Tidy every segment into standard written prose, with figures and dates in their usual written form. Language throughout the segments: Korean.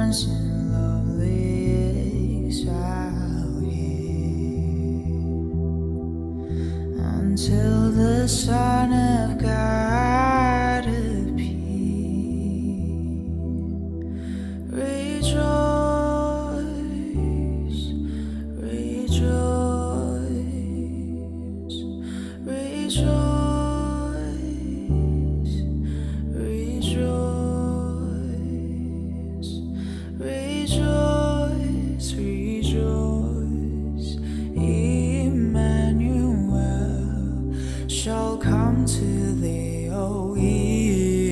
once in lovely exile here, until the Son of God appear. Rejoice, rejoice, rejoice, rejoice, rejoice, rejoice. Emmanuel shall come to thee, O Israel.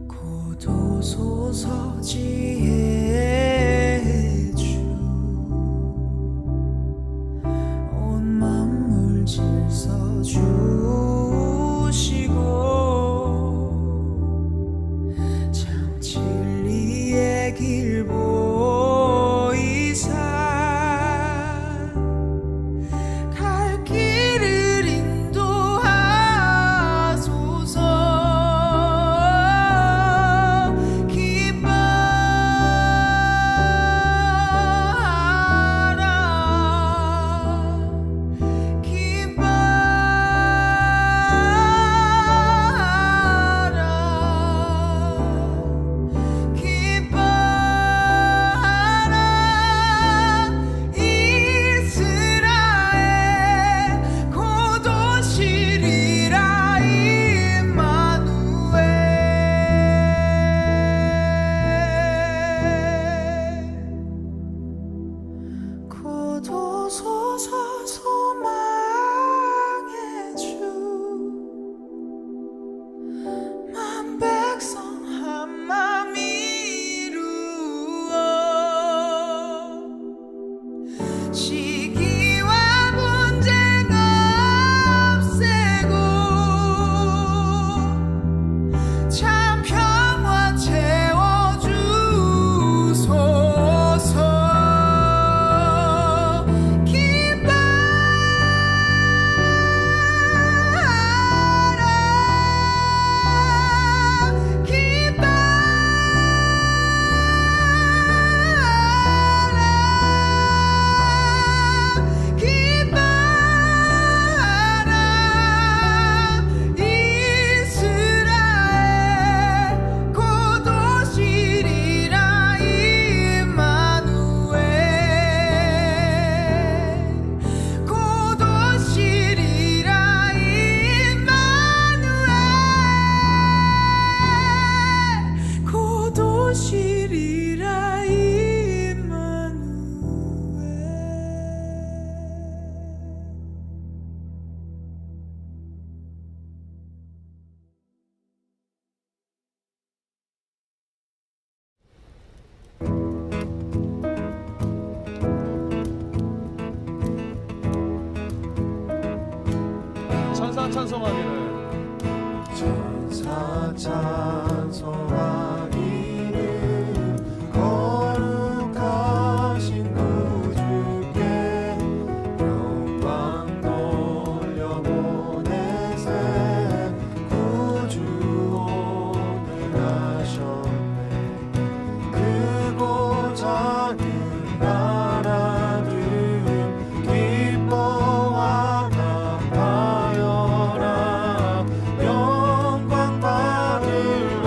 고도소서 지혜의 주, 온 만물 질서 주시고, 참 진리의 길 보이사 갈 길을 인도하소서. 고도소서 소망의 주, 만 백성 한마음 이루어 시기와 분쟁 없애고 참 평화 채워주소서. 도시리라 임마누엘. 천사 찬송하기를, 천사 찬송하기를 거룩하신 구주께 영광 돌려보내세. 구주 오늘 하셨네. 크고 작은 나라들 기뻐와 감사하여라. 영광 받을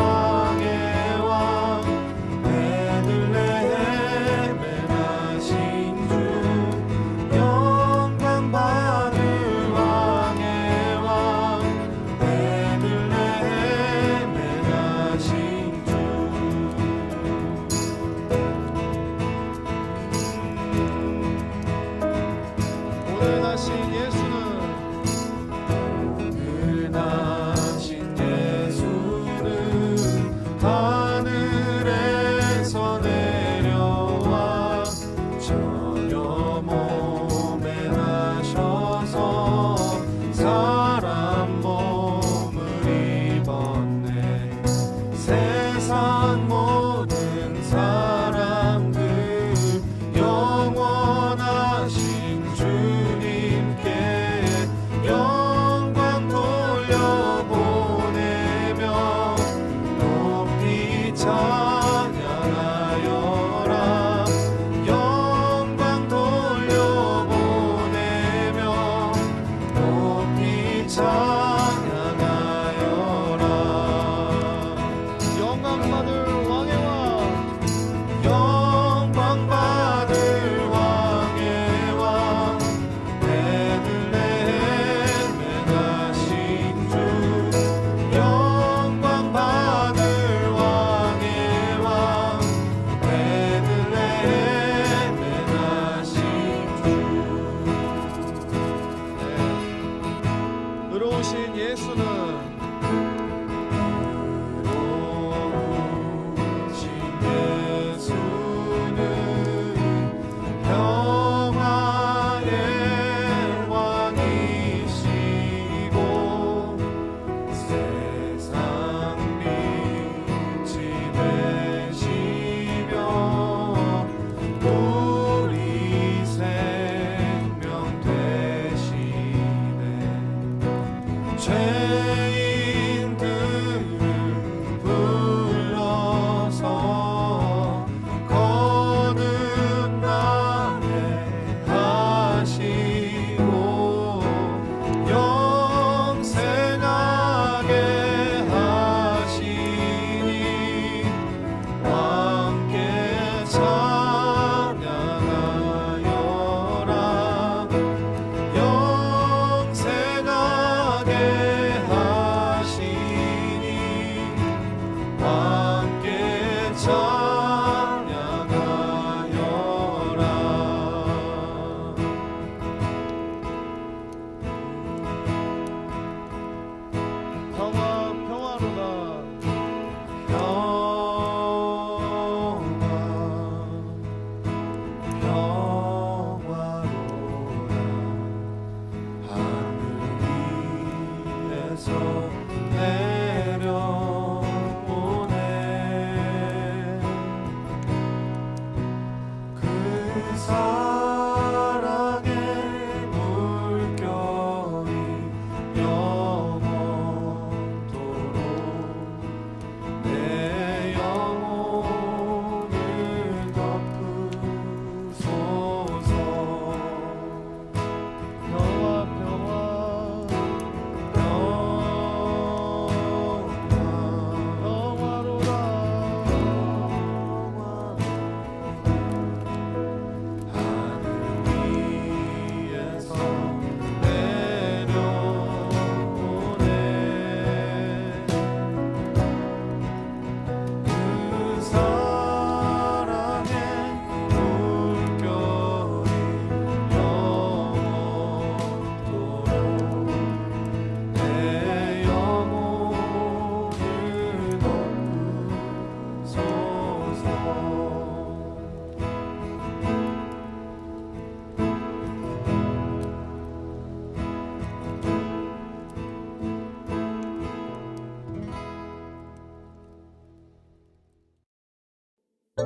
그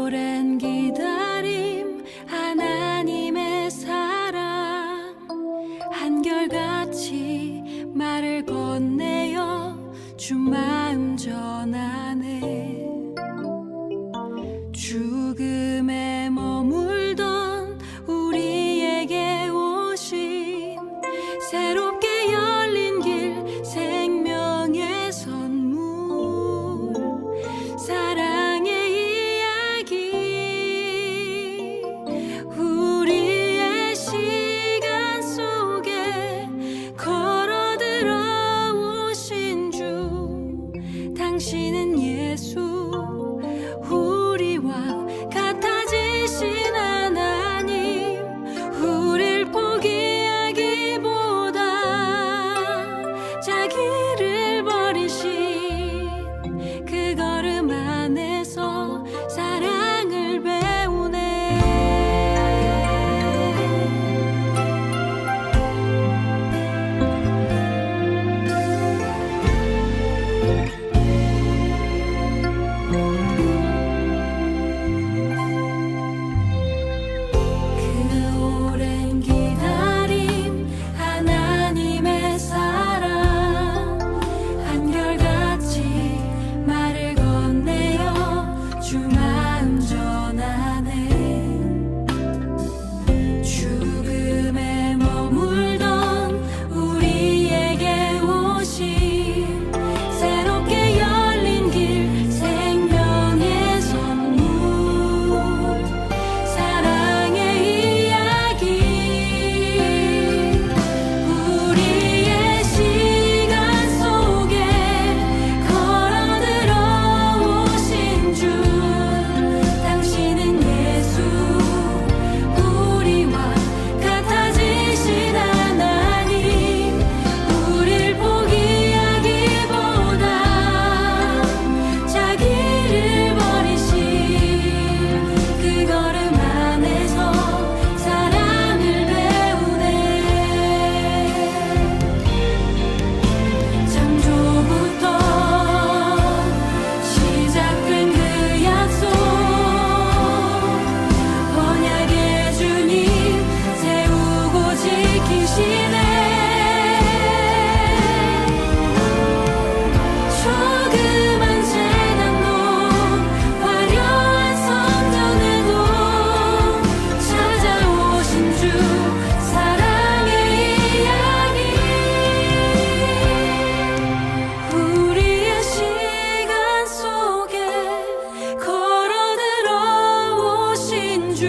오랜 기다림 하나님의 사랑 한결같이 말을 건네어 주 마음 전하네 죽음에 머물던 우리에게 오신 새롭게 열린 길 생명의 선물 사랑의 이야기 우리의 시간 속에 걸어들어 오신 주 당신은 예수 우리와 같아지신 하나님 우릴 포기하기보다 자기를 버리신 그 걸음 안에서 사랑을 배우네 그 오랜 기다림 하나님의 사랑 한결같이 말을 건네어 주 마음 전하네 죽음에 머물던 우리에게 오신 새롭게 열린 길 생명의 선물 사랑의 이야기 우리의 시간 속에 걸어들어 오신 주 당신은 예수 우리와 같아지신 하나님 우릴 포기하기보다 자기를 버리신 그 걸음 안에서 사랑을 배우네 창조부터 시작된 그 약속 언약의 주님 세우고 지키시네 조그만 재난도 화려한 성전에도 찾아오신 주 사랑의 이야기 우리의 시간 속에 걸어들어 오신 주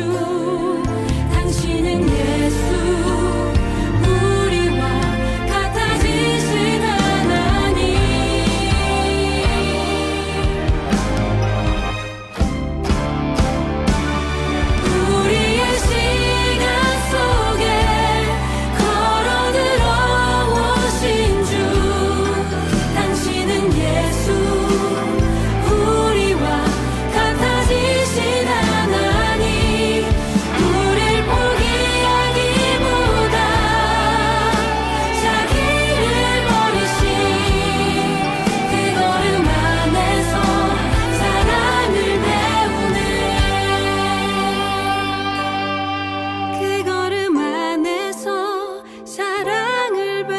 당신은 예수 우리와 같아지신 하나님 우리의 시간 속에 걸어들어 오신 주 당신은 예수 우리와 같아지신 하나님 우릴 포기하기보다 자기를 버리신 그 걸음 안에서 사랑을 배우네 그 걸음 안에서 사랑을 배우네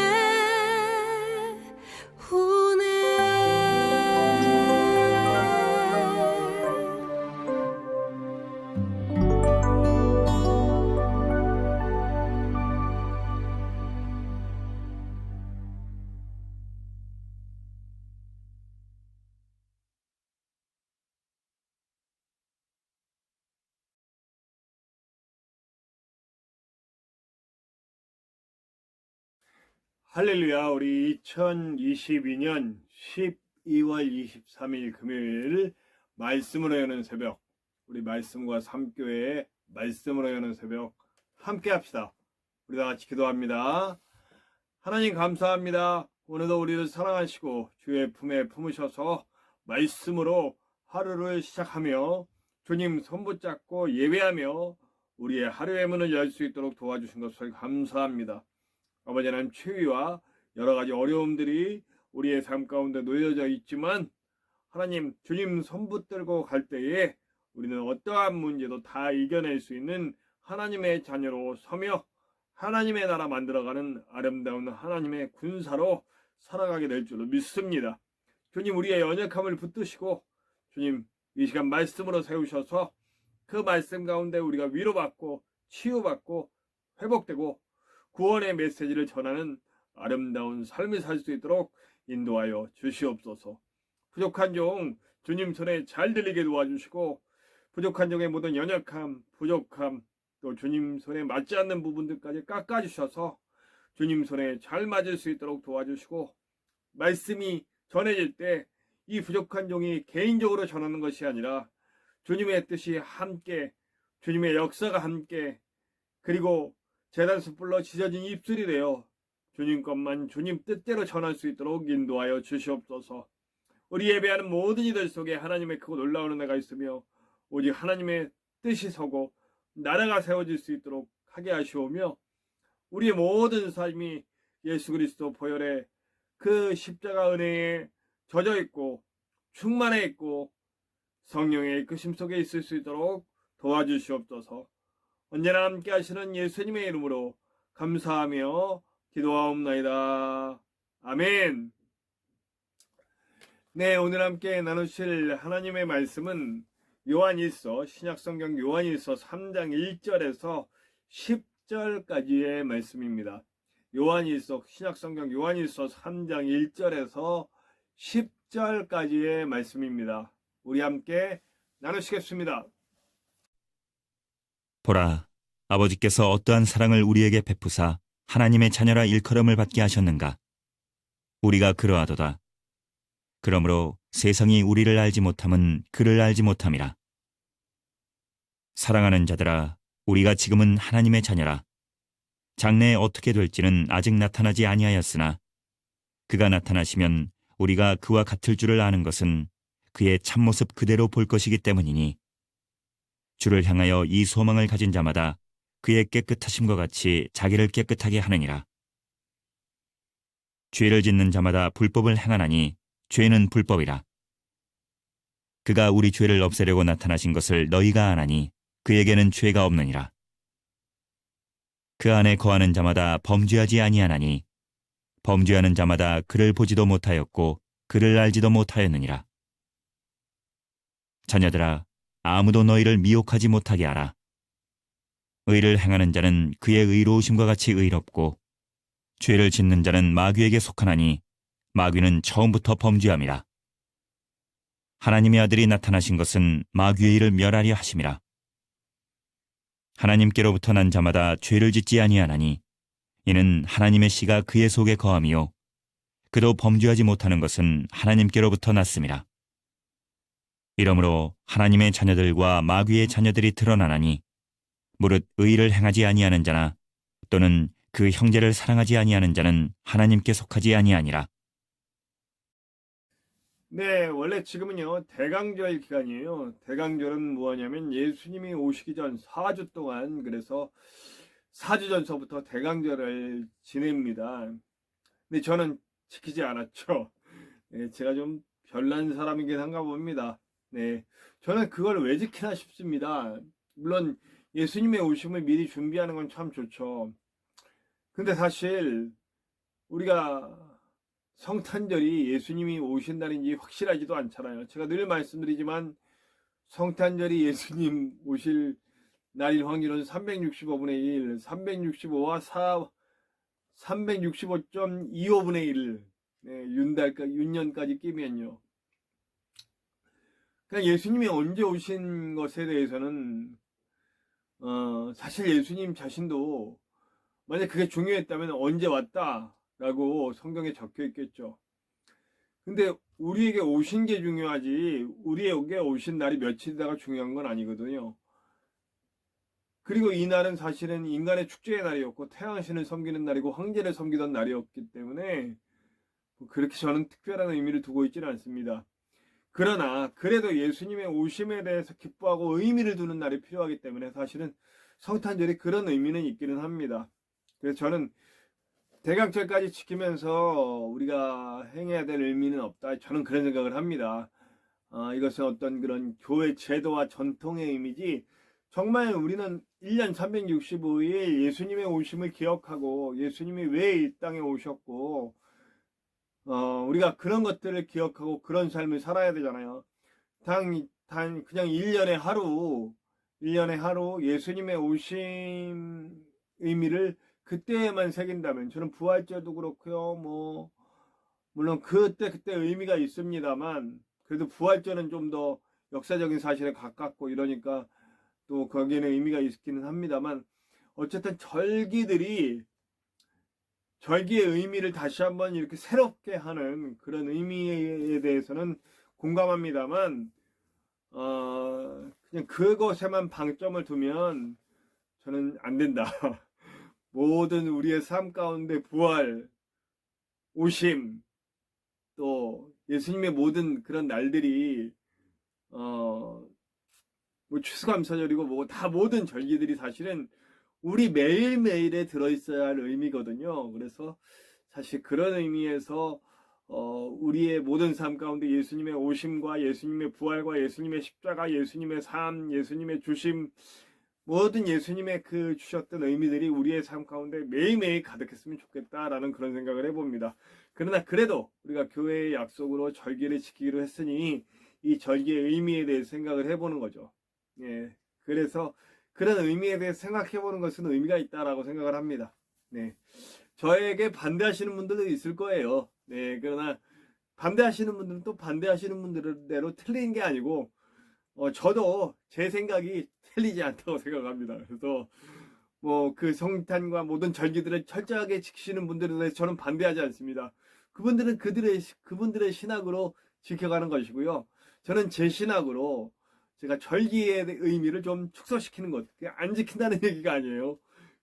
할렐루야. 우리 2022년 12월 23일 금요일 말씀으로 여는 새벽, 우리 말씀과 삼교회의 말씀으로 여는 새벽 함께 합시다. 우리 다 같이 기도합니다. 하나님 감사합니다. 오늘도 우리를 사랑하시고 주의 품에 품으셔서 말씀으로 하루를 시작하며 주님 손 붙잡고 예배하며 우리의 하루의 문을 열 수 있도록 도와주신 것을 감사합니다. 아버지 하나님, 추위와 여러 가지 어려움들이 우리의 삶 가운데 놓여져 있지만 하나님, 주님 손 붙들고 갈 때에 우리는 어떠한 문제도 다 이겨낼 수 있는 하나님의 자녀로 서며 하나님의 나라 만들어가는 아름다운 하나님의 군사로 살아가게 될 줄로 믿습니다. 주님, 우리의 연약함을 붙드시고 주님, 이 시간 말씀으로 세우셔서 그 말씀 가운데 우리가 위로받고 치유받고 회복되고 구원의 메시지를 전하는 아름다운 삶을 살 수 있도록 인도하여 주시옵소서. 부족한 종 주님 손에 잘 들리게 도와주시고 부족한 종의 모든 연약함, 부족함, 또 주님 손에 맞지 않는 부분들까지 깎아주셔서 주님 손에 잘 맞을 수 있도록 도와주시고 말씀이 전해질 때 이 부족한 종이 개인적으로 전하는 것이 아니라 주님의 뜻이 함께, 주님의 역사가 함께, 그리고 재단 숯불로 지져진 입술이 되어 주님 것만 주님 뜻대로 전할 수 있도록 인도하여 주시옵소서. 우리 예배하는 모든 이들 속에 하나님의 크고 놀라운 은혜가 있으며 오직 하나님의 뜻이 서고 나라가 세워질 수 있도록 하게 하시오며 우리의 모든 삶이 예수 그리스도 보혈의 그 십자가 은혜에 젖어 있고 충만해 있고 성령의 이끄심 속에 있을 수 있도록 도와주시옵소서. 언제나 함께 하시는 예수님의 이름으로 감사하며 기도하옵나이다. 아멘. 네, 오늘 함께 나누실 하나님의 말씀은 요한일서, 신약성경 요한일서 3장 1절에서 10절까지의 말씀입니다. 요한일서, 신약성경 요한일서 3장 1절에서 10절까지의 말씀입니다. 우리 함께 나누시겠습니다. 보라, 아버지께서 어떠한 사랑을 우리에게 베푸사 하나님의 자녀라 일컬음을 받게 하셨는가? 우리가 그러하도다. 그러므로 세상이 우리를 알지 못함은 그를 알지 못함이라. 사랑하는 자들아, 우리가 지금은 하나님의 자녀라. 장래에 어떻게 될지는 아직 나타나지 아니하였으나 그가 나타나시면 우리가 그와 같을 줄을 아는 것은 그의 참모습 그대로 볼 것이기 때문이니 주를 향하여 이 소망을 가진 자마다 그의 깨끗하심과 같이 자기를 깨끗하게 하느니라. 죄를 짓는 자마다 불법을 행하나니 죄는 불법이라. 그가 우리 죄를 없애려고 나타나신 것을 너희가 아나니 그에게는 죄가 없느니라. 그 안에 거하는 자마다 범죄하지 아니하나니 범죄하는 자마다 그를 보지도 못하였고 그를 알지도 못하였느니라. 자녀들아, 아무도 너희를 미혹하지 못하게 하라. 의를 행하는 자는 그의 의로우심과 같이 의롭고 죄를 짓는 자는 마귀에게 속하나니 마귀는 처음부터 범죄함이라. 하나님의 아들이 나타나신 것은 마귀의 일을 멸하려 하심이라. 하나님께로부터 난 자마다 죄를 짓지 아니하나니 이는 하나님의 씨가 그의 속에 거함이요 그도 범죄하지 못하는 것은 하나님께로부터 났음이라. 이러므로 하나님의 자녀들과 마귀의 자녀들이 드러나나니 무릇 의를 행하지 아니하는 자나 또는 그 형제를 사랑하지 아니하는 자는 하나님께 속하지 아니하니라. 네, 원래 지금은요 대강절 기간이에요. 대강절은 뭐냐면 예수님이 오시기 전 4주 동안, 그래서 4주 전서부터 대강절을 지냅니다. 근데 저는 지키지 않았죠. 네, 제가 좀 별난 사람이긴 한가 봅니다. 네, 저는 그걸 왜 지키나 싶습니다. 물론 예수님의 오심을 미리 준비하는 건 참 좋죠. 근데 사실 우리가 성탄절이 예수님이 오신 날인지 확실하지도 않잖아요. 제가 늘 말씀드리지만 성탄절이 예수님 오실 날일 확률은 365분의 1, 365와 365.25분의 1, 네, 윤년까지 끼면요. 그냥 예수님이 언제 오신 것에 대해서는 사실 예수님 자신도 만약 그게 중요했다면 언제 왔다라고 성경에 적혀 있겠죠. 근데 우리에게 오신 게 중요하지 우리에게 오신 날이 며칠이다가 중요한 건 아니거든요. 그리고 이 날은 사실은 인간의 축제의 날이었고 태양신을 섬기는 날이고 황제를 섬기던 날이었기 때문에 그렇게 저는 특별한 의미를 두고 있지는 않습니다. 그러나 그래도 예수님의 오심에 대해서 기뻐하고 의미를 두는 날이 필요하기 때문에 사실은 성탄절이 그런 의미는 있기는 합니다. 그래서 저는 대강절까지 지키면서 우리가 행해야 될 의미는 없다. 저는 그런 생각을 합니다. 이것은 어떤 그런 교회 제도와 전통의 의미지, 정말 우리는 1년 365일 예수님의 오심을 기억하고 예수님이 왜 이 땅에 오셨고 우리가 그런 것들을 기억하고 그런 삶을 살아야 되잖아요. 단 그냥 1년에 하루 예수님의 오심 의미를 그때에만 새긴다면, 저는 부활절도 그렇고요. 뭐 물론 그때 의미가 있습니다만, 그래도 부활절은 좀 더 역사적인 사실에 가깝고 이러니까 또 거기에는 의미가 있기는 합니다만, 어쨌든 절기의 의미를 다시 한번 이렇게 새롭게 하는 그런 의미에 대해서는 공감합니다만, 그냥 그것에만 방점을 두면 저는 안 된다. 모든 우리의 삶 가운데 부활, 오심, 또 예수님의 모든 그런 날들이 뭐 추수감사절이고 뭐 다 모든 절기들이 사실은 우리 매일매일에 들어있어야 할 의미거든요. 그래서 사실 그런 의미에서 우리의 모든 삶 가운데 예수님의 오심과 예수님의 부활과 예수님의 십자가, 예수님의 삶, 예수님의 주심, 모든 예수님의 그 주셨던 의미들이 우리의 삶 가운데 매일매일 가득했으면 좋겠다라는 그런 생각을 해봅니다. 그러나 그래도 우리가 교회의 약속으로 절기를 지키기로 했으니 이 절기의 의미에 대해서 생각을 해보는 거죠. 예, 그래서 그런 의미에 대해서 생각해보는 것은 의미가 있다라고 생각을 합니다. 네, 저에게 반대하시는 분들도 있을 거예요. 네, 그러나 반대하시는 분들은 또 반대하시는 분들대로 틀린 게 아니고, 저도 제 생각이 틀리지 않다고 생각합니다. 그래서 뭐 그 성탄과 모든 절기들을 철저하게 지키시는 분들에 대해서 저는 반대하지 않습니다. 그분들은 그분들의 신학으로 지켜가는 것이고요. 저는 제 신학으로 제가 절기의 의미를 좀 축소시키는 것, 안 지킨다는 얘기가 아니에요.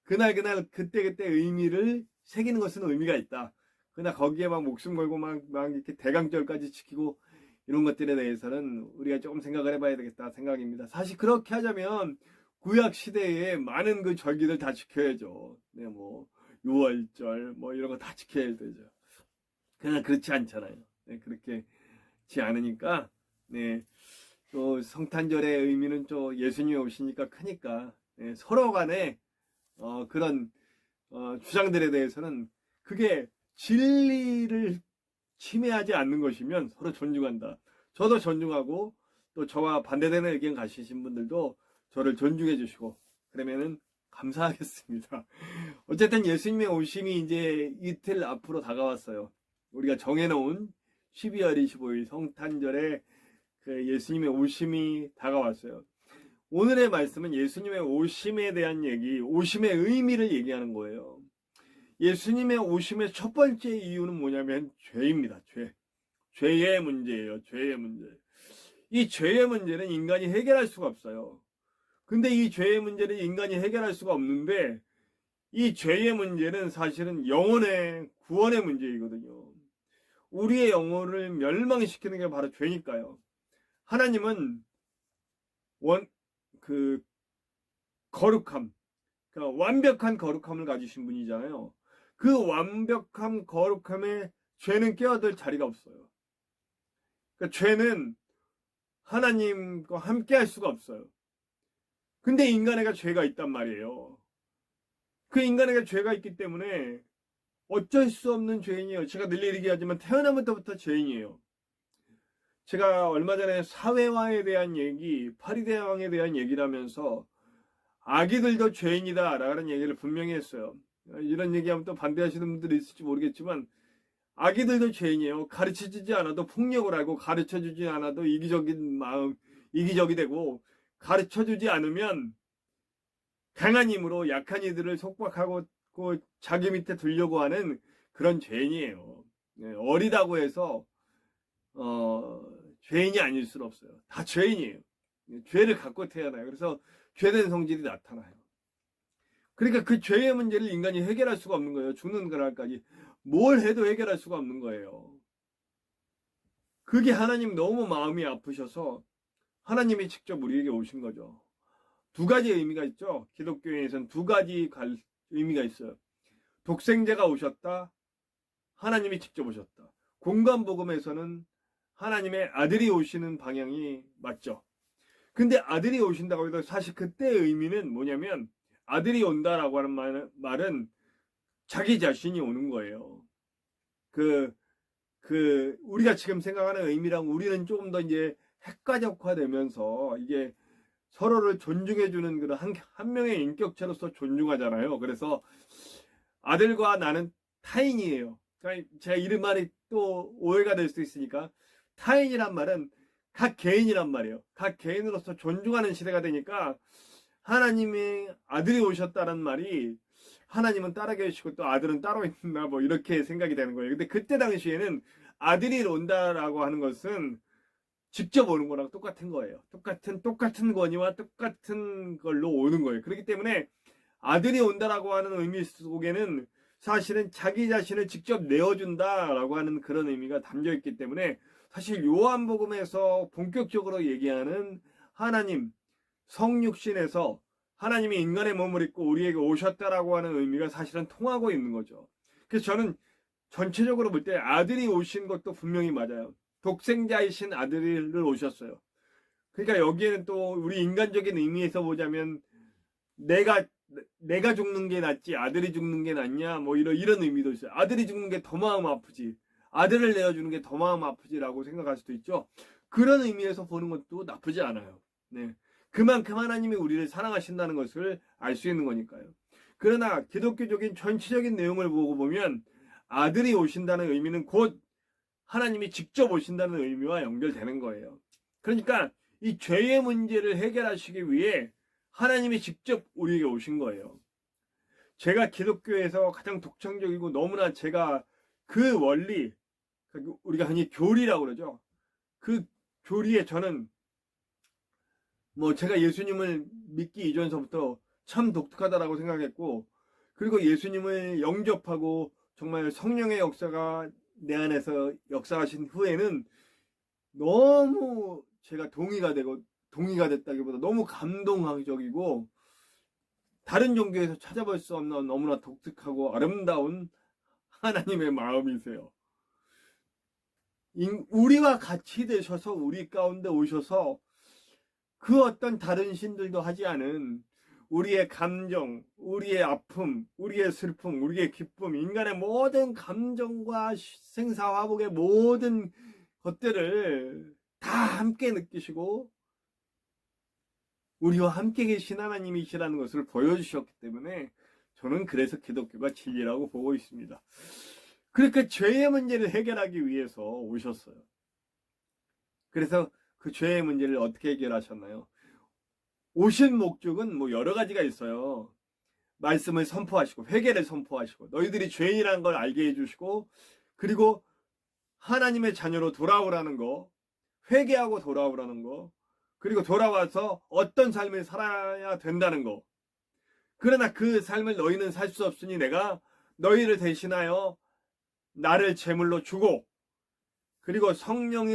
그날 그때 의미를 새기는 것은 의미가 있다. 그러나 거기에 막 목숨 걸고 막 이렇게 대강절까지 지키고 이런 것들에 대해서는 우리가 조금 생각을 해봐야 되겠다 생각입니다. 사실 그렇게 하자면 구약 시대에 많은 그 절기들 다 지켜야죠. 네, 뭐 유월절 뭐 이런 거 다 지켜야 되죠. 그러나 그렇지 않잖아요. 네, 그렇게지 않으니까, 네, 또 성탄절의 의미는 또 예수님이 오시니까 크니까, 네, 서로 간에 그런 주장들에 대해서는 그게 진리를 침해하지 않는 것이면 서로 존중한다. 저도 존중하고 또 저와 반대되는 의견 가지신 분들도 저를 존중해 주시고 그러면은 감사하겠습니다. 어쨌든 예수님의 오심이 이제 이틀 앞으로 다가왔어요. 우리가 정해놓은 12월 25일 성탄절에 그 예수님의 오심이 다가왔어요. 오늘의 말씀은 예수님의 오심에 대한 얘기, 오심의 의미를 얘기하는 거예요. 예수님의 오심의 첫 번째 이유는 뭐냐면 죄입니다. 죄의 문제예요. 죄의 문제. 이 죄의 문제는 인간이 해결할 수가 없어요. 근데 이 죄의 문제를 인간이 해결할 수가 없는데, 이 죄의 문제는 사실은 영혼의 구원의 문제이거든요. 우리의 영혼을 멸망시키는 게 바로 죄니까요. 하나님은 거룩함, 그러니까 완벽한 거룩함을 가지신 분이잖아요. 그 완벽한 거룩함에 죄는 끼어들 자리가 없어요. 그러니까 죄는 하나님과 함께 할 수가 없어요. 근데 인간에게 죄가 있단 말이에요. 그 인간에게 죄가 있기 때문에 어쩔 수 없는 죄인이에요. 제가 늘 얘기하지만 태어나면서부터 죄인이에요. 제가 얼마 전에 사회화에 대한 얘기, 파리대왕에 대한 얘기를 하면서 아기들도 죄인이다 라는 얘기를 분명히 했어요. 이런 얘기하면 또 반대하시는 분들이 있을지 모르겠지만 아기들도 죄인이에요. 가르쳐주지 않아도 폭력을 하고, 가르쳐주지 않아도 이기적인 마음, 이기적이 되고, 가르쳐주지 않으면 강한 힘으로 약한 이들을 속박하고 자기 밑에 두려고 하는 그런 죄인이에요. 어리다고 해서 죄인이 아닐 수는 없어요. 다 죄인이에요. 죄를 갖고 태어나요. 그래서 죄된 성질이 나타나요. 그러니까 그 죄의 문제를 인간이 해결할 수가 없는 거예요. 죽는 그날까지 뭘 해도 해결할 수가 없는 거예요. 그게 하나님 너무 마음이 아프셔서 하나님이 직접 우리에게 오신 거죠. 두 가지 의미가 있죠. 기독교에서는 두 가지 의미가 있어요. 독생자가 오셨다. 하나님이 직접 오셨다. 공관복음에서는 하나님의 아들이 오시는 방향이 맞죠. 근데 아들이 오신다고 해도 사실 그때의 의미는 뭐냐면 아들이 온다라고 하는 말은 자기 자신이 오는 거예요. 우리가 지금 생각하는 의미랑 우리는 조금 더 이제 핵가족화되면서 이게 서로를 존중해주는 그런 한 명의 인격체로서 존중하잖아요. 그래서 아들과 나는 타인이에요. 그러니까 제가 이런 말이 또 오해가 될 수 있으니까 타인이란 말은 각 개인이란 말이에요. 각 개인으로서 존중하는 시대가 되니까 하나님의 아들이 오셨다는 말이 하나님은 따로 계시고 또 아들은 따로 있나 뭐 이렇게 생각이 되는 거예요. 근데 그때 당시에는 아들이 온다라고 하는 것은 직접 오는 거랑 똑같은 거예요. 똑같은 권위와 똑같은 걸로 오는 거예요. 그렇기 때문에 아들이 온다라고 하는 의미 속에는 사실은 자기 자신을 직접 내어준다라고 하는 그런 의미가 담겨 있기 때문에 사실 요한복음에서 본격적으로 얘기하는 하나님 성육신에서 하나님이 인간의 몸을 입고 우리에게 오셨다라고 하는 의미가 사실은 통하고 있는 거죠. 그래서 저는 전체적으로 볼 때 아들이 오신 것도 분명히 맞아요. 독생자이신 아들을 오셨어요. 그러니까 여기에는 또 우리 인간적인 의미에서 보자면 내가 죽는 게 낫지 아들이 죽는 게 낫냐 뭐 이런 의미도 있어요. 아들이 죽는 게 더 마음 아프지 아들을 내어주는 게 더 마음 아프지라고 생각할 수도 있죠. 그런 의미에서 보는 것도 나쁘지 않아요. 네. 그만큼 하나님이 우리를 사랑하신다는 것을 알 수 있는 거니까요. 그러나 기독교적인 전체적인 내용을 보고 보면 아들이 오신다는 의미는 곧 하나님이 직접 오신다는 의미와 연결되는 거예요. 그러니까 이 죄의 문제를 해결하시기 위해 하나님이 직접 우리에게 오신 거예요. 제가 기독교에서 가장 독창적이고 너무나 제가 그 원리, 우리가 흔히 교리라고 그러죠. 그 교리에 저는 제가 예수님을 믿기 이전서부터 참 독특하다라고 생각했고, 그리고 예수님을 영접하고 정말 성령의 역사가 내 안에서 역사하신 후에는 너무 제가 동의가 됐다기보다 너무 감동적이고 다른 종교에서 찾아볼 수 없는 너무나 독특하고 아름다운 하나님의 마음이세요. 우리와 같이 되셔서 우리 가운데 오셔서 그 어떤 다른 신들도 하지 않은 우리의 감정, 우리의 아픔, 우리의 슬픔, 우리의 기쁨, 인간의 모든 감정과 생사화복의 모든 것들을 다 함께 느끼시고 우리와 함께 계신 하나님이시라는 것을 보여주셨기 때문에 저는 그래서 기독교가 진리라고 보고 있습니다. 그러니까 죄의 문제를 해결하기 위해서 오셨어요. 그래서 그 죄의 문제를 어떻게 해결하셨나요? 오신 목적은 여러 가지가 있어요. 말씀을 선포하시고 회개를 선포하시고 너희들이 죄인이라는 걸 알게 해주시고 그리고 하나님의 자녀로 돌아오라는 거, 회개하고 돌아오라는 거, 그리고 돌아와서 어떤 삶을 살아야 된다는 거. 그러나 그 삶을 너희는 살 수 없으니 내가 너희를 대신하여 나를 제물로 주고 그리고 성령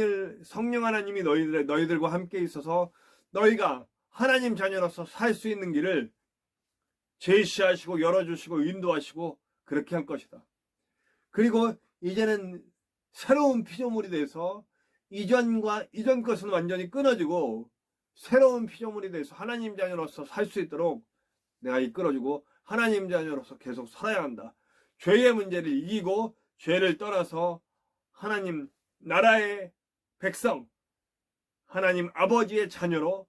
하나님이 너희들과 함께 있어서 너희가 하나님 자녀로서 살 수 있는 길을 제시하시고 열어주시고 인도하시고 그렇게 할 것이다. 그리고 이제는 새로운 피조물이 돼서 이전 것은 완전히 끊어지고 새로운 피조물이 돼서 하나님 자녀로서 살 수 있도록 내가 이끌어주고 하나님 자녀로서 계속 살아야 한다. 죄의 문제를 이기고 죄를 떠나서 하나님 나라의 백성, 하나님 아버지의 자녀로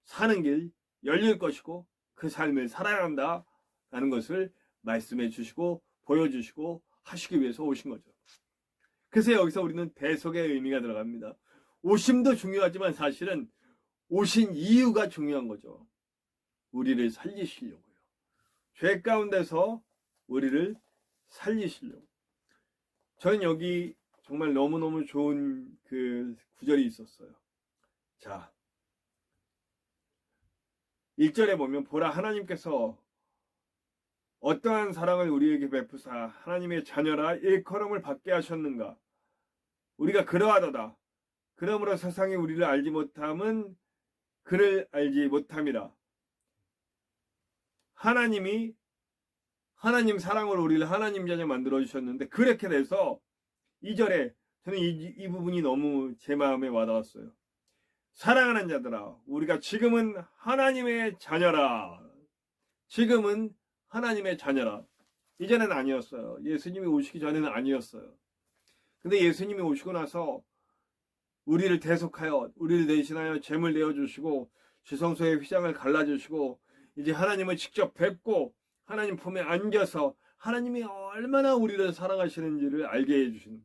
사는 길 열릴 것이고 그 삶을 살아야 한다라는 것을 말씀해 주시고 보여주시고 하시기 위해서 오신 거죠. 그래서 여기서 우리는 대속의 의미가 들어갑니다. 오심도 중요하지만 사실은 오신 이유가 중요한 거죠. 우리를 살리시려고요. 죄 가운데서 우리를 살리시려고. 저는 여기 정말 너무너무 좋은 그 구절이 있었어요. 자, 1절에 보면 보라 하나님께서 어떠한 사랑을 우리에게 베푸사 하나님의 자녀라 일컬음을 받게 하셨는가. 우리가 그러하도다. 그러므로 세상이 우리를 알지 못함은 그를 알지 못함이라. 하나님 사랑으로 우리를 하나님 자녀 만들어 주셨는데 그렇게 돼서 2절에 저는 이 부분이 너무 제 마음에 와닿았어요. 사랑하는 자들아, 우리가 지금은 하나님의 자녀라. 지금은 하나님의 자녀라. 이전엔 아니었어요. 예수님이 오시기 전에는 아니었어요. 근데 예수님이 오시고 나서 우리를 대속하여, 우리를 대신하여 제물 내어주시고 지성소의 휘장을 갈라주시고 이제 하나님을 직접 뵙고 하나님 품에 안겨서 하나님이 얼마나 우리를 사랑하시는지를 알게 해주시는,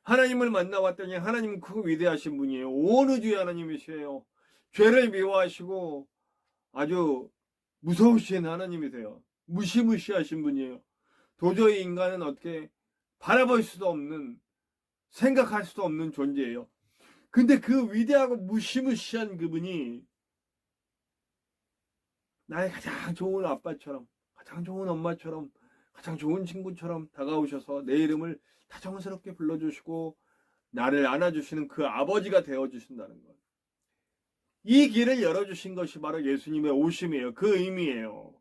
하나님을 만나왔더니 하나님은 크고 위대하신 분이에요. 온 우주의 하나님이시에요. 죄를 미워하시고 아주 무서우신 하나님이세요. 무시무시하신 분이에요. 도저히 인간은 어떻게 바라볼 수도 없는, 생각할 수도 없는 존재예요. 근데 그 위대하고 무시무시한 그분이 나의 가장 좋은 아빠처럼, 가장 좋은 엄마처럼, 가장 좋은 친구처럼 다가오셔서 내 이름을 다정스럽게 불러주시고 나를 안아주시는 그 아버지가 되어주신다는 것. 이 길을 열어주신 것이 바로 예수님의 오심이에요. 그 의미예요.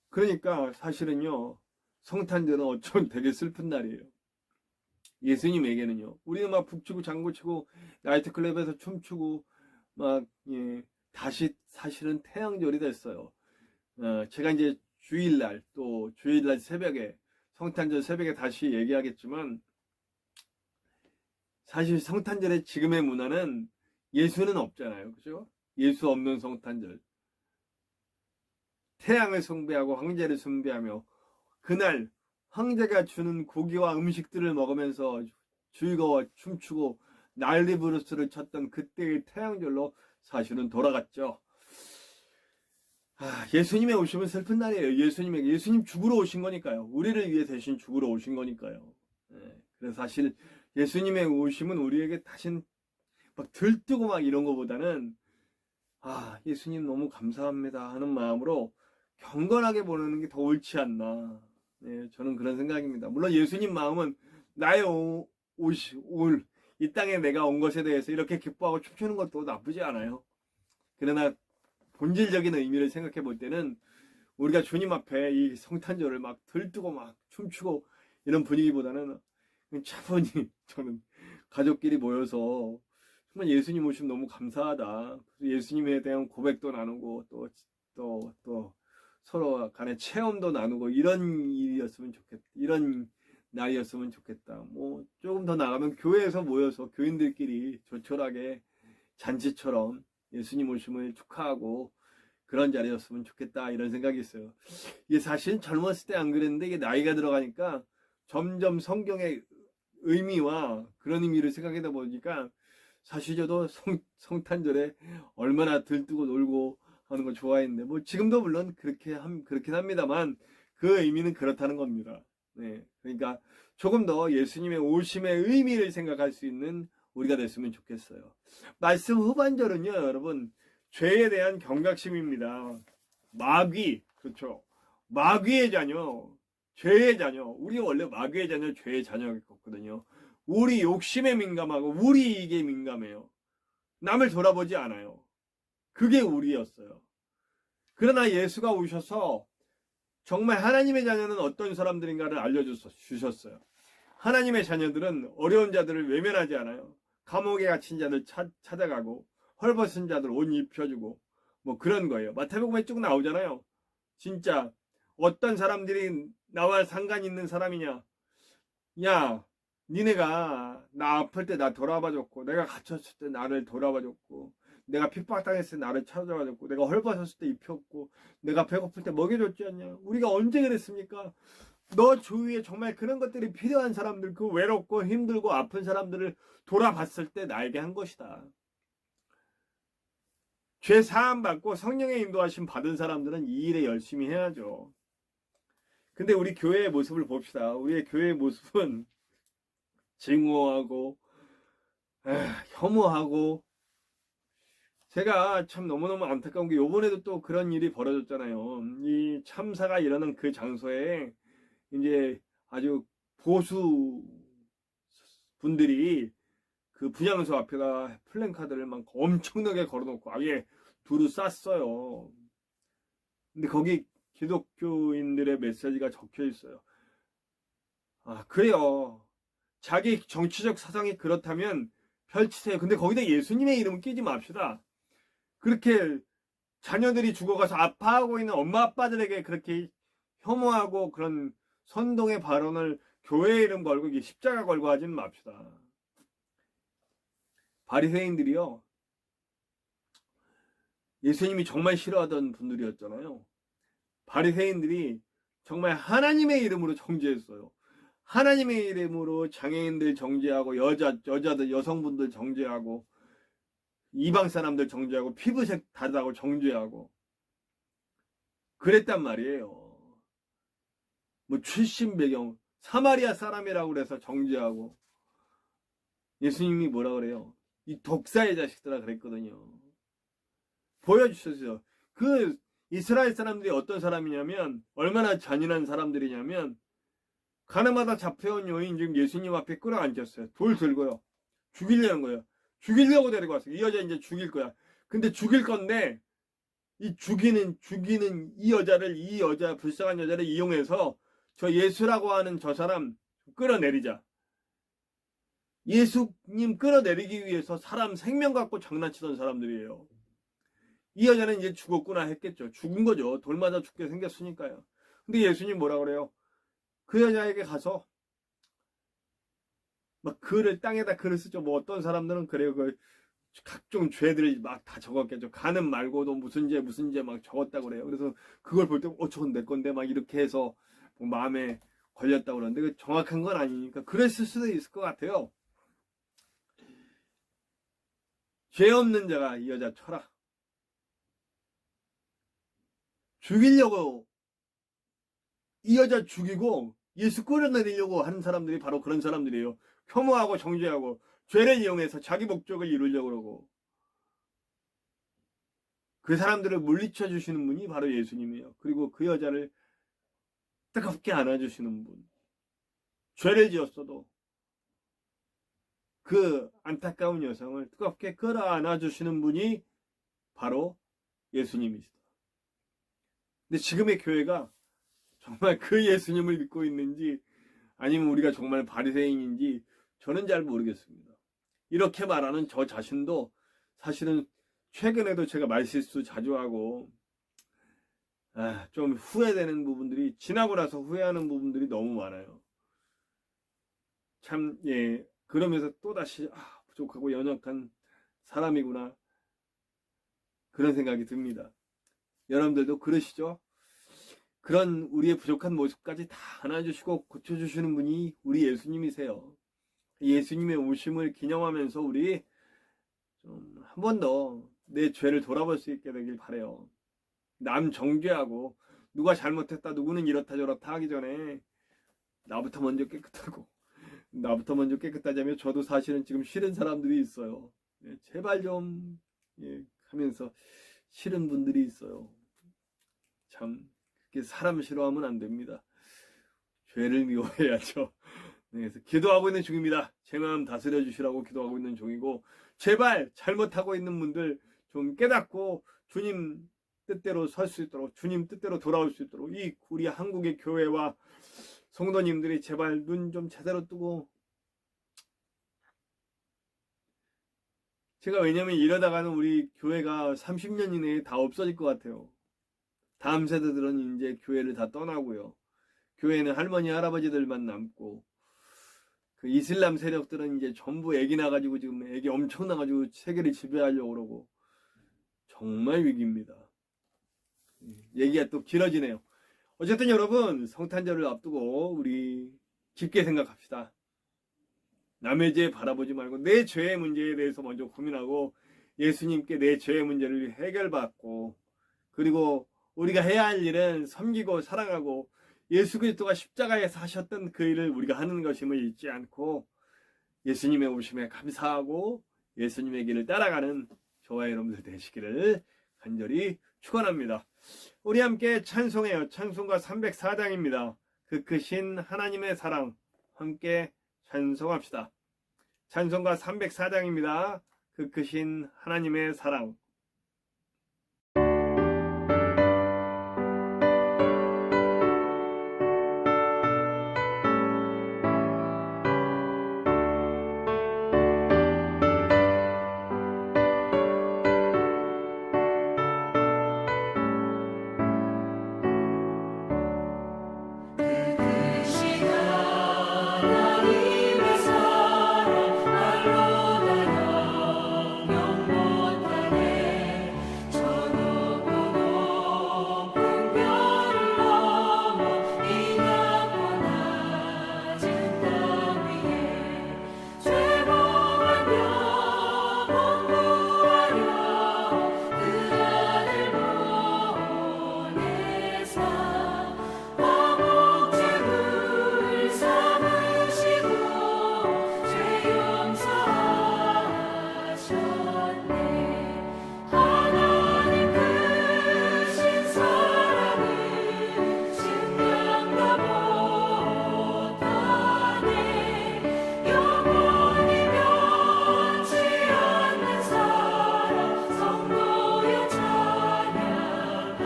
그러니까 사실은요, 성탄절은 어쩌면 되게 슬픈 날이에요. 예수님에게는요. 우리는 막 북치고 장구치고 나이트클럽에서 춤추고 막 다시 사실은 태양절이 됐어요. 제가 이제 주일날 또 주일날 새벽에 성탄절 새벽에 다시 얘기하겠지만 사실 성탄절의 지금의 문화는 예수는 없잖아요. 그죠? 예수 없는 성탄절. 태양을 숭배하고 황제를 숭배하며 그날 황제가 주는 고기와 음식들을 먹으면서 즐거워 춤추고 난리 부르스를 쳤던 그때의 태양절로 사실은 돌아갔죠. 예수님의 오심은 슬픈 날이에요. 예수님 죽으러 오신 거니까요. 우리를 위해 대신 죽으러 오신 거니까요. 그래서 사실 예수님의 오심은 우리에게 다신 막 들뜨고 막 이런 거보다는 예수님 너무 감사합니다 하는 마음으로 경건하게 보는 게 더 옳지 않나. 저는 그런 생각입니다. 물론 예수님 마음은 나의 이 땅에 내가 온 것에 대해서 이렇게 기뻐하고 춤추는 것도 나쁘지 않아요. 그러나 본질적인 의미를 생각해 볼 때는 우리가 주님 앞에 이 성탄절을 막 들뜨고 막 춤추고 이런 분위기보다는 차분히 저는 가족끼리 모여서 정말 예수님 오시면 너무 감사하다. 예수님에 대한 고백도 나누고 또 서로 간에 체험도 나누고 이런 일이었으면 좋겠다. 이런 날이었으면 좋겠다. 뭐 조금 더 나가면 교회에서 모여서 교인들끼리 조촐하게 잔치처럼 예수님 오심을 축하하고 그런 자리였으면 좋겠다 이런 생각이 있어요. 이게 사실 젊었을 때 안 그랬는데 이게 나이가 들어가니까 점점 성경의 의미와 그런 의미를 생각하다 보니까 사실 저도 성탄절에 얼마나 들뜨고 놀고 하는 거 좋아했는데 뭐 지금도 물론 그렇긴 합니다만 그 의미는 그렇다는 겁니다. 그러니까 조금 더 예수님의 오심의 의미를 생각할 수 있는 우리가 됐으면 좋겠어요. 말씀 후반절은요, 여러분, 죄에 대한 경각심입니다. 마귀, 그렇죠. 마귀의 자녀, 죄의 자녀. 우리 원래 마귀의 자녀, 죄의 자녀였거든요. 우리 욕심에 민감하고 우리 이익에 민감해요. 남을 돌아보지 않아요. 그게 우리였어요. 그러나 예수가 오셔서 정말 하나님의 자녀는 어떤 사람들인가를 알려주셨어요. 하나님의 자녀들은 어려운 자들을 외면하지 않아요. 감옥에 갇힌 자들 찾아가고 헐벗은 자들 옷 입혀주고 뭐 그런 거예요. 마태복음에 쭉 나오잖아요. 진짜 어떤 사람들이 나와 상관 있는 사람이냐. 야, 니네가 나 아플 때 나 돌아봐줬고 내가 갇혔을 때 나를 돌아봐줬고 내가 핍박당했을 때 나를 찾아와줬고 내가 헐벗었을 때 입혔고 내가 배고플 때 먹여줬지 않냐. 우리가 언제 그랬습니까? 너 주위에 정말 그런 것들이 필요한 사람들, 그 외롭고 힘들고 아픈 사람들을 돌아봤을 때 나에게 한 것이다. 죄 사함 받고 성령의 인도하심 받은 사람들은 이 일에 열심히 해야죠. 근데 우리 교회의 모습을 봅시다. 우리의 교회의 모습은 증오하고 혐오하고 제가 참 너무너무 안타까운 게 요번에도 또 그런 일이 벌어졌잖아요. 이 참사가 일어난 그 장소에 이제 아주 보수 분들이 그 분향소 앞에다 플랜카드를 막 엄청나게 걸어놓고 아예 두루 쌌어요. 근데 거기 기독교인들의 메시지가 적혀 있어요. 아, 그래요. 자기 정치적 사상이 그렇다면 펼치세요. 근데 거기다 예수님의 이름 끼지 맙시다. 그렇게 자녀들이 죽어가서 아파하고 있는 엄마 아빠들에게 그렇게 혐오하고 그런 선동의 발언을 교회 이름 걸고 십자가 걸고 하지는 맙시다. 바리새인들이요, 예수님이 정말 싫어하던 분들이었잖아요. 바리새인들이 정말 하나님의 이름으로 정죄했어요. 하나님의 이름으로 장애인들 정죄하고 여자들 여성분들 정죄하고 이방 사람들 정죄하고 피부색 다르다고 정죄하고 그랬단 말이에요. 뭐 출신 배경 사마리아 사람이라고 그래서 정죄하고 예수님이 뭐라 그래요? 이 독사의 자식들아 그랬거든요. 보여주셨어요. 그 이스라엘 사람들이 어떤 사람이냐면 얼마나 잔인한 사람들이냐면 가나마다 잡혀온 여인 지금 예수님 앞에 끌어앉혔어요. 돌 들고요. 죽이려는 거예요. 죽이려고 데리고 왔어요. 이 여자 이제 죽일 거야. 근데 죽일 건데 이 죽이는 이 여자 불쌍한 여자를 이용해서 저 예수라고 하는 저 사람 끌어내리자. 예수님 끌어내리기 위해서 사람 생명 갖고 장난치던 사람들이에요. 이 여자는 이제 죽었구나 했겠죠. 죽은 거죠. 돌 맞아 죽게 생겼으니까요. 근데 예수님 뭐라 그래요? 그 여자에게 가서 막 글을 땅에다 글을 쓰죠. 뭐 어떤 사람들은 그래요. 그 각종 죄들을 막 다 적었겠죠. 가는 말고도 무슨 죄 막 적었다고 그래요. 그래서 그걸 볼 때 저건 내 건데 막 이렇게 해서 뭐 마음에 걸렸다고 그러는데 그 정확한 건 아니니까 그랬을 수도 있을 것 같아요. 죄 없는 자가 이 여자 쳐라. 죽이려고 이 여자 죽이고 예수 끌어내리려고 하는 사람들이 바로 그런 사람들이에요. 혐오하고 정죄하고 죄를 이용해서 자기 목적을 이루려고 그러고 그 사람들을 물리쳐 주시는 분이 바로 예수님이에요. 그리고 그 여자를 뜨겁게 안아주시는 분. 죄를 지었어도 그 안타까운 여성을 뜨겁게 끌어안아주시는 분이 바로 예수님이시다. 근데 지금의 교회가 정말 그 예수님을 믿고 있는지 아니면 우리가 정말 바리새인인지 저는 잘 모르겠습니다. 이렇게 말하는 저 자신도 사실은 최근에도 제가 말실수 자주 하고 좀 후회되는 부분들이 지나고 나서 후회하는 부분들이 너무 많아요. 참 그러면서 또다시 부족하고 연약한 사람이구나 그런 생각이 듭니다. 여러분들도 그러시죠? 그런 우리의 부족한 모습까지 다 안아주시고 고쳐주시는 분이 우리 예수님이세요. 예수님의 오심을 기념하면서 우리 좀 한 번 더 내 죄를 돌아볼 수 있게 되길 바라요. 남 정죄하고 누가 잘못했다 누구는 이렇다 저렇다 하기 전에 나부터 먼저 깨끗하고 나부터 먼저 깨끗하자면 저도 사실은 지금 싫은 사람들이 있어요. 제발 좀 하면서 싫은 분들이 있어요. 참 사람 싫어하면 안 됩니다. 죄를 미워해야죠. 그래서 기도하고 있는 중입니다. 제 마음 다스려 주시라고 기도하고 있는 중이고 제발 잘못하고 있는 분들 좀 깨닫고 주님 뜻대로 설 수 있도록 주님 뜻대로 돌아올 수 있도록 이 우리 한국의 교회와 성도님들이 제발 눈 좀 제대로 뜨고 제가 왜냐면 이러다가는 우리 교회가 30년 이내에 다 없어질 것 같아요. 다음 세대들은 이제 교회를 다 떠나고요. 교회는 할머니 할아버지들만 남고 그 이슬람 세력들은 이제 전부 애기 나가지고 지금 애기 엄청 나가지고 세계를 지배하려고 그러고 정말 위기입니다. 얘기가 또 길어지네요. 어쨌든 여러분 성탄절을 앞두고 우리 깊게 생각합시다. 남의 죄 바라보지 말고 내 죄의 문제에 대해서 먼저 고민하고 예수님께 내 죄의 문제를 해결받고 그리고 우리가 해야 할 일은 섬기고 사랑하고 예수 그리스도가 십자가에서 하셨던 그 일을 우리가 하는 것임을 잊지 않고 예수님의 오심에 감사하고 예수님의 길을 따라가는 저와 여러분들 되시기를 간절히 축원합니다. 우리 함께 찬송해요. 찬송가 304장입니다. 그 크신 하나님의 사랑 함께 찬송합시다. 찬송가 304장입니다. 그 크신 하나님의 사랑. 하나님의 사랑 날로 다 영영 못하네. 저 높고 높은 별을 넘어 이 낮고 낮은 땅 위에 죄범한 영혼 구하려 그 아들 보내사 화목제물 삼으시고 죄 용서하셨네. 하나님 크신 사랑을 증명다 못하네. 영원히 변치 않는 사랑 성도여 찬양하세.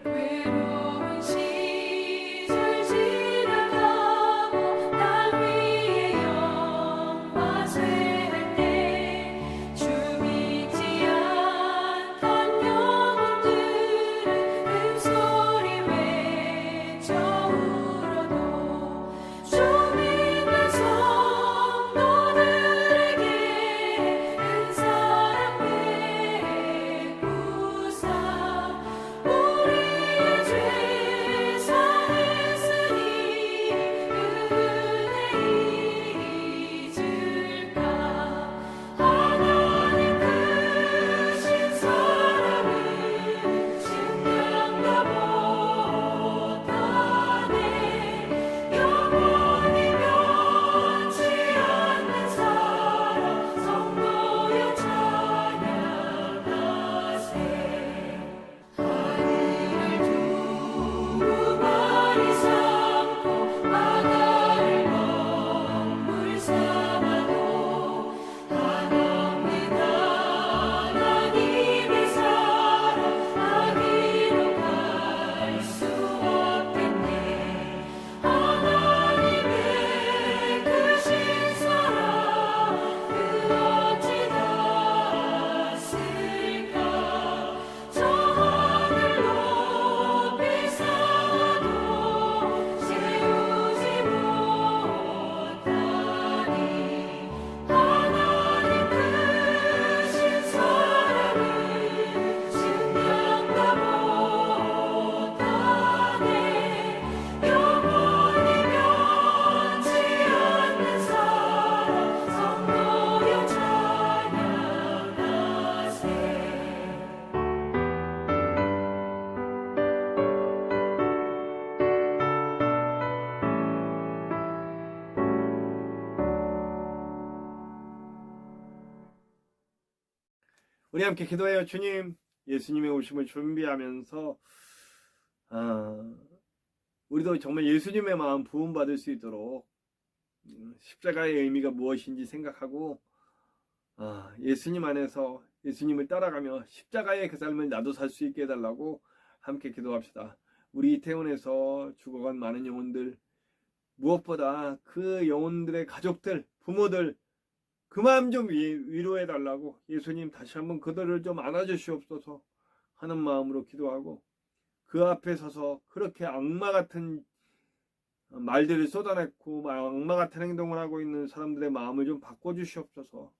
외로운 시절 지나가고 땅 위에 영화 쇠할 때 주 믿지 않던 영혼들은 큰 소리 외쳐 울어도 주 믿는 성도들에게 큰 사랑 베푸사 우리의 죄 사했으니 그 은혜 잊을까. 하나님 크신 사랑을 증명다 못하네. 영원히 변치 않는 사랑 성도여 찬양하세. 하늘을 두 마리 삼고 바다를 먹물 삼아도 한없는 하나님의 사랑 아기로 갈 수 없겠네. 하나님의 크신 사랑 그 어찌 닿았을까. 저 하늘 높이 쌓아도 세우지 못하니. 하나님 크신 사랑을 증명다 못하네. 영원히 변치 않는 사랑 성도여 찬양하세. 우리 함께 기도해요. 주님, 예수님의 오심을 준비하면서 우리도 정말 예수님의 마음 부음받을 수 있도록 십자가의 의미가 무엇인지 생각하고 예수님 안에서 예수님을 따라가며 십자가의 그 삶을 나도 살 수 있게 해달라고 함께 기도합시다. 우리 이태원에서 죽어간 많은 영혼들, 무엇보다 그 영혼들의 가족들, 부모들 그 마음 좀 위로해달라고 예수님 다시 한번 그들을 좀 안아주시옵소서 하는 마음으로 기도하고, 그 앞에 서서 그렇게 악마 같은 말들을 쏟아냈고 악마 같은 행동을 하고 있는 사람들의 마음을 좀 바꿔주시옵소서,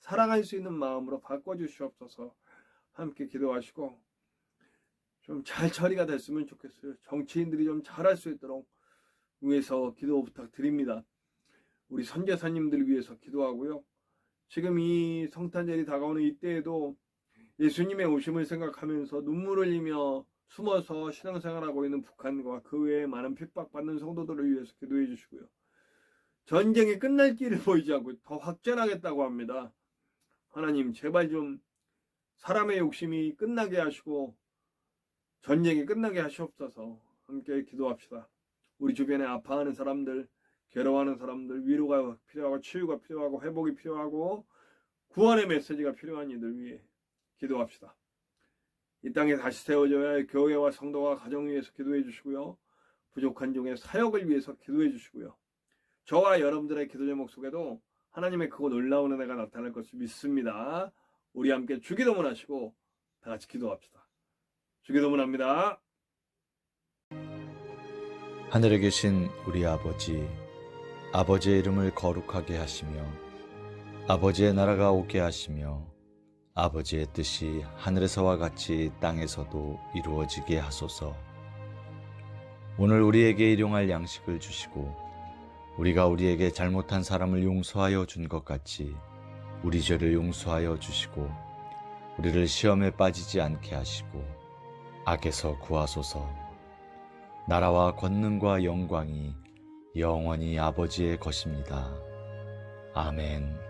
사랑할 수 있는 마음으로 바꿔주시옵소서 함께 기도하시고, 좀 잘 처리가 됐으면 좋겠어요. 정치인들이 좀 잘할 수 있도록 위해서 기도 부탁드립니다. 우리 선교사님들 위해서 기도하고요. 지금 이 성탄절이 다가오는 이때에도 예수님의 오심을 생각하면서 눈물을 흘리며 숨어서 신앙생활하고 있는 북한과 그 외에 많은 핍박받는 성도들을 위해서 기도해 주시고요. 전쟁이 끝날 길을 보이지 않고 더 확전하겠다고 합니다. 하나님 제발 좀 사람의 욕심이 끝나게 하시고 전쟁이 끝나게 하시옵소서. 함께 기도합시다. 우리 주변에 아파하는 사람들, 괴로워하는 사람들, 위로가 필요하고 치유가 필요하고 회복이 필요하고 구원의 메시지가 필요한 이들 위해 기도합시다. 이 땅에 다시 세워져야 할 교회와 성도와 가정 위해서 기도해 주시고요. 부족한 종의 사역을 위해서 기도해 주시고요. 저와 여러분들의 기도 제목 속에도 하나님의 크고 놀라운 은혜가 나타날 것을 믿습니다. 우리 함께 주기도문 하시고 다 같이 기도합시다. 주기도문 합니다. 하늘에 계신 우리 아버지, 아버지의 이름을 거룩하게 하시며 아버지의 나라가 오게 하시며 아버지의 뜻이 하늘에서와 같이 땅에서도 이루어지게 하소서. 오늘 우리에게 일용할 양식을 주시고 우리가 우리에게 잘못한 사람을 용서하여 준 것 같이 우리 죄를 용서하여 주시고 우리를 시험에 빠지지 않게 하시고 악에서 구하소서. 나라와 권능과 영광이 영원히 아버지의 것입니다. 아멘.